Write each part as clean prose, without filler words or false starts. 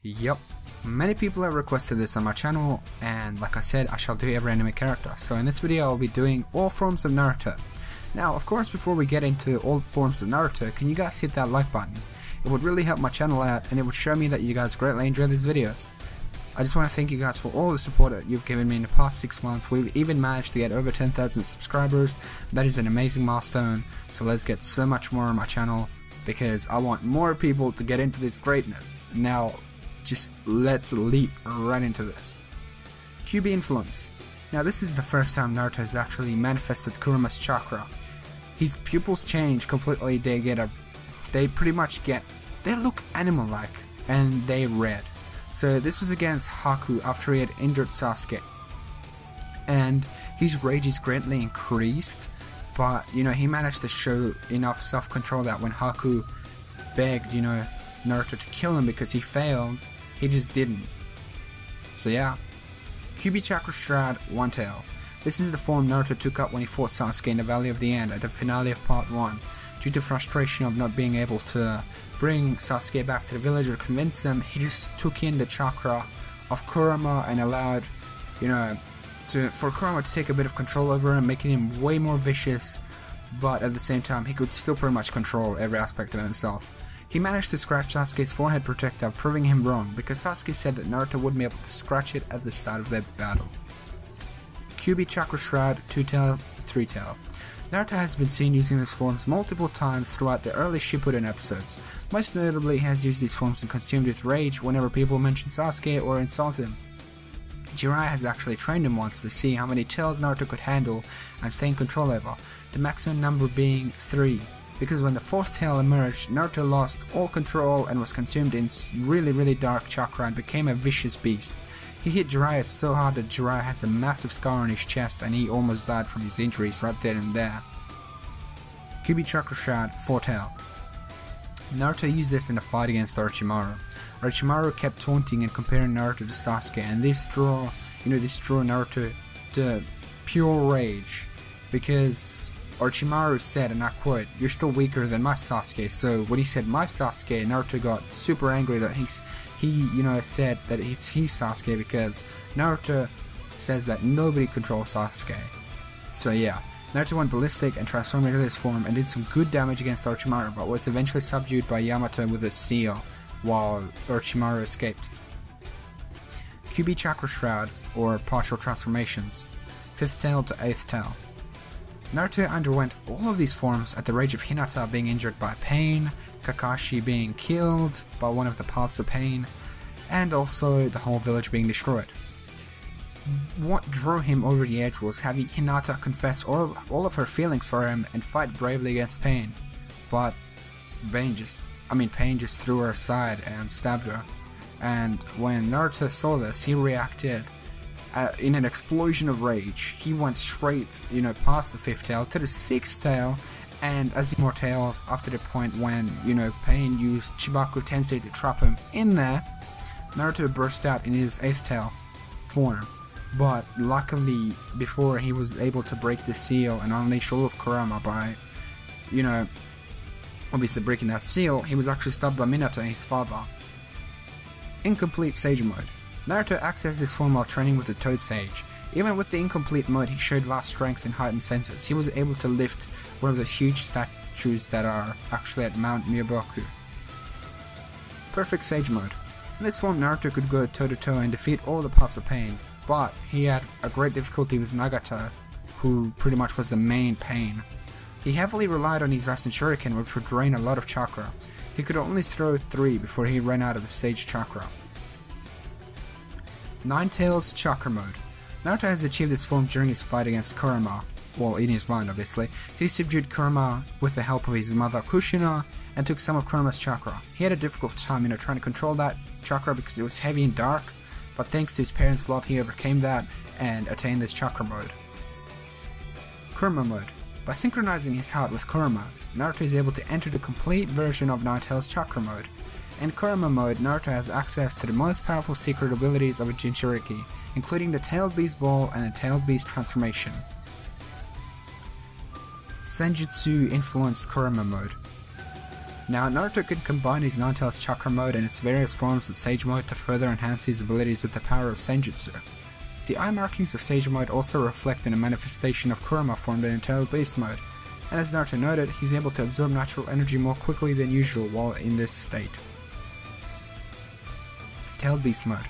Yup, many people have requested this on my channel, and like I said, I shall do every anime character. So in this video I'll be doing all forms of Naruto. Now of course, before we get into all forms of Naruto, can you guys hit that like button? It would really help my channel out, and it would show me that you guys greatly enjoy these videos. I just want to thank you guys for all the support that you've given me in the past 6 months. We've even managed to get over 10,000 subscribers. That is an amazing milestone, so let's get so much more on my channel, because I want more people to get into this greatness. Now, just let's leap right into this. KYUUBI influence. Now this is the first time Naruto has actually manifested Kurama's chakra. His pupils change completely, they look animal-like, and they red. So this was against Haku after he had injured Sasuke. And his rage is greatly increased, but he managed to show enough self-control that when Haku begged, Naruto to kill him because he failed, he just didn't. So yeah. KYUUBI Chakra Shroud One Tail. This is the form Naruto took up when he fought Sasuke in the Valley of the End at the finale of part 1. Due to frustration of not being able to bring Sasuke back to the village or convince him, he just took in the chakra of Kurama and allowed, for Kurama to take a bit of control over him, making him way more vicious, but at the same time he could still pretty much control every aspect of himself. He managed to scratch Sasuke's forehead protector, proving him wrong, because Sasuke said that Naruto wouldn't be able to scratch it at the start of their battle. KYUUBI Chakra Shroud Two Tail, Three Tail. Naruto has been seen using these forms multiple times throughout the early Shippuden episodes. Most notably, he has used these forms and consumed with rage whenever people mention Sasuke or insult him. Jiraiya has actually trained him once to see how many tails Naruto could handle and stay in control over, the maximum number being 3. Because when the 4th tail emerged, Naruto lost all control and was consumed in really dark chakra and became a vicious beast. He hit Jiraiya so hard that Jiraiya has a massive scar on his chest, and he almost died from his injuries right then and there. KYUUBI Chakra Shroud Four Tail. Naruto used this in a fight against Orochimaru. Orochimaru kept taunting and comparing Naruto to Sasuke, and this drew Naruto to pure rage, because Orochimaru said, and I quote, "You're still weaker than my Sasuke." So when he said my Sasuke, Naruto got super angry that he said that it's his Sasuke, because Naruto says that nobody controls Sasuke. So yeah, Naruto went ballistic and transformed into this form and did some good damage against Orochimaru, but was eventually subdued by Yamato with a seal, while Orochimaru escaped. KYUUBI Chakra Shroud, or Partial Transformations, 5th Tail to 8th Tail. Naruto underwent all of these forms at the rage of Hinata being injured by pain, Kakashi being killed by one of the parts of pain, and also the whole village being destroyed. What drew him over the edge was having Hinata confess all of her feelings for him and fight bravely against pain, but pain just threw her aside and stabbed her. And when Naruto saw this, he reacted in an explosion of rage. He went straight, past the 5th tail to the 6th tail, and as he more tails, after the point when, Pain used Chibaku Tensei to trap him in there, Naruto burst out in his 8th tail form. But luckily, before he was able to break the seal and unleash all of Kurama by, obviously breaking that seal, he was actually stopped by Minato, his father. Incomplete Sage Mode. Naruto accessed this form while training with the Toad Sage. Even with the incomplete mode, he showed vast strength and heightened senses. He was able to lift one of the huge statues that are actually at Mount Myoboku. Perfect Sage Mode. In this form, Naruto could go toe-to-toe and defeat all the parts of Pain, but he had a great difficulty with Nagato, who pretty much was the main Pain. He heavily relied on his Rasen Shuriken, which would drain a lot of chakra. He could only throw 3 before he ran out of the Sage Chakra. 9 Tails Chakra Mode. Naruto has achieved this form during his fight against Kurama. Well, in his mind, obviously. He subdued Kurama with the help of his mother Kushina and took some of Kurama's chakra. He had a difficult time, trying to control that chakra because it was heavy and dark, but thanks to his parents' love, he overcame that and attained this chakra mode. Kurama Mode. By synchronizing his heart with Kurama's, Naruto is able to enter the complete version of Nine Tails Chakra Mode. In Kurama Mode, Naruto has access to the most powerful secret abilities of a Jinchuriki, including the Tailed Beast Ball and the Tailed Beast Transformation. Senjutsu influenced Kurama Mode. Now, Naruto can combine his Nine-Tails Chakra mode and its various forms with Sage mode to further enhance his abilities with the power of Senjutsu. The eye markings of Sage mode also reflect in a manifestation of Kurama formed in Tailed Beast mode, and as Naruto noted, he's able to absorb natural energy more quickly than usual while in this state. Tailed Beast mode.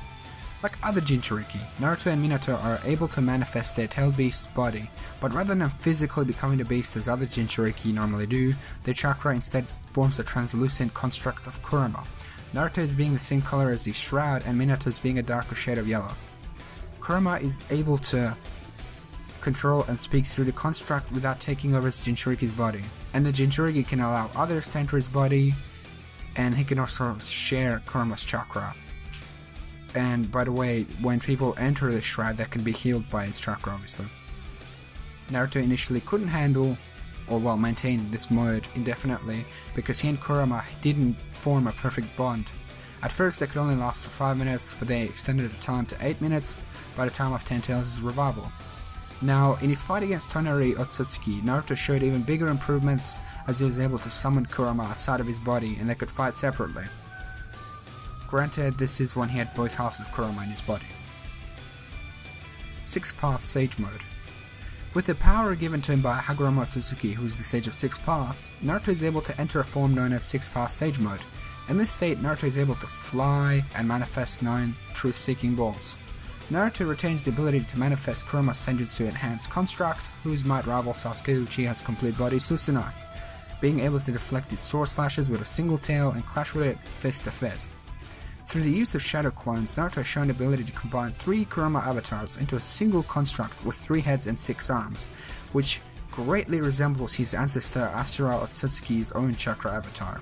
Like other Jinchuriki, Naruto and Minato are able to manifest their Tailed Beast's body, but rather than physically becoming the beast as other Jinchuriki normally do, their chakra instead forms a translucent construct of Kurama, Naruto's being the same color as his shroud and Minato's being a darker shade of yellow. Kurama is able to control and speak through the construct without taking over his Jinchuriki's body, and the Jinchuriki can allow others to enter his body, and he can also share Kurama's chakra. And by the way, when people enter the shroud, that can be healed by his chakra, obviously. Naruto initially couldn't handle or well maintain this mode indefinitely because he and Kurama didn't form a perfect bond. At first they could only last for 5 minutes, but they extended the time to 8 minutes by the time of Ten Tails' revival. Now, in his fight against Tonari Otsutsuki, Naruto showed even bigger improvements as he was able to summon Kurama outside of his body and they could fight separately. Granted, this is when he had both halves of Kurama in his body. 6th Path Sage Mode. With the power given to him by Hagoromo Otsutsuki, who is the Sage of 6 Paths, Naruto is able to enter a form known as 6th Path Sage Mode. In this state, Naruto is able to fly and manifest 9 truth-seeking balls. Naruto retains the ability to manifest Kurama's Senjutsu Enhanced Construct, whose might rival Sasuke Uchiha's complete body Susanoo, being able to deflect its sword slashes with a single tail and clash with it fist to fist. Through the use of shadow clones, Naruto has shown the ability to combine 3 Kurama avatars into a single construct with 3 heads and 6 arms, which greatly resembles his ancestor Asura Otsutsuki's own chakra avatar.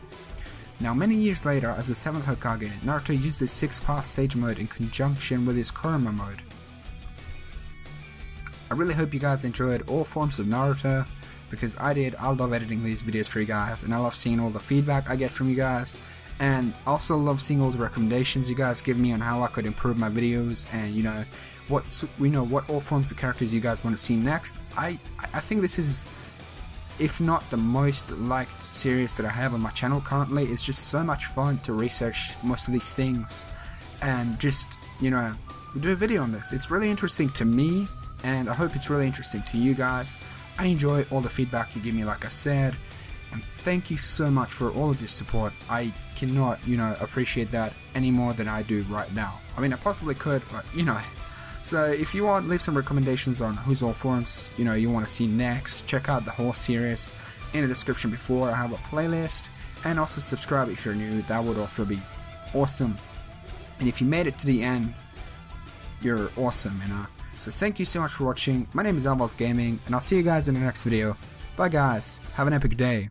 Now, many years later, as the 7th Hokage, Naruto used his 6th Path Sage mode in conjunction with his Kurama mode. I really hope you guys enjoyed all forms of Naruto, because I did. I love editing these videos for you guys, and I love seeing all the feedback I get from you guys. And also love seeing all the recommendations you guys give me on how I could improve my videos, and what all forms of characters you guys want to see next. I think this is, if not the most liked series that I have on my channel currently. It's just so much fun to research most of these things and just do a video on this. It's really interesting to me, and I hope it's really interesting to you guys. I enjoy all the feedback you give me, like I said. And thank you so much for all of your support. I cannot, appreciate that any more than I do right now. I mean, I possibly could, but, So if you want, leave some recommendations on whose all forms, you want to see next. Check out the whole series in the description before. I have a playlist. And also subscribe if you're new. That would also be awesome. And if you made it to the end, you're awesome, So thank you so much for watching. My name is iVoltGaming, and I'll see you guys in the next video. Bye guys, have an epic day.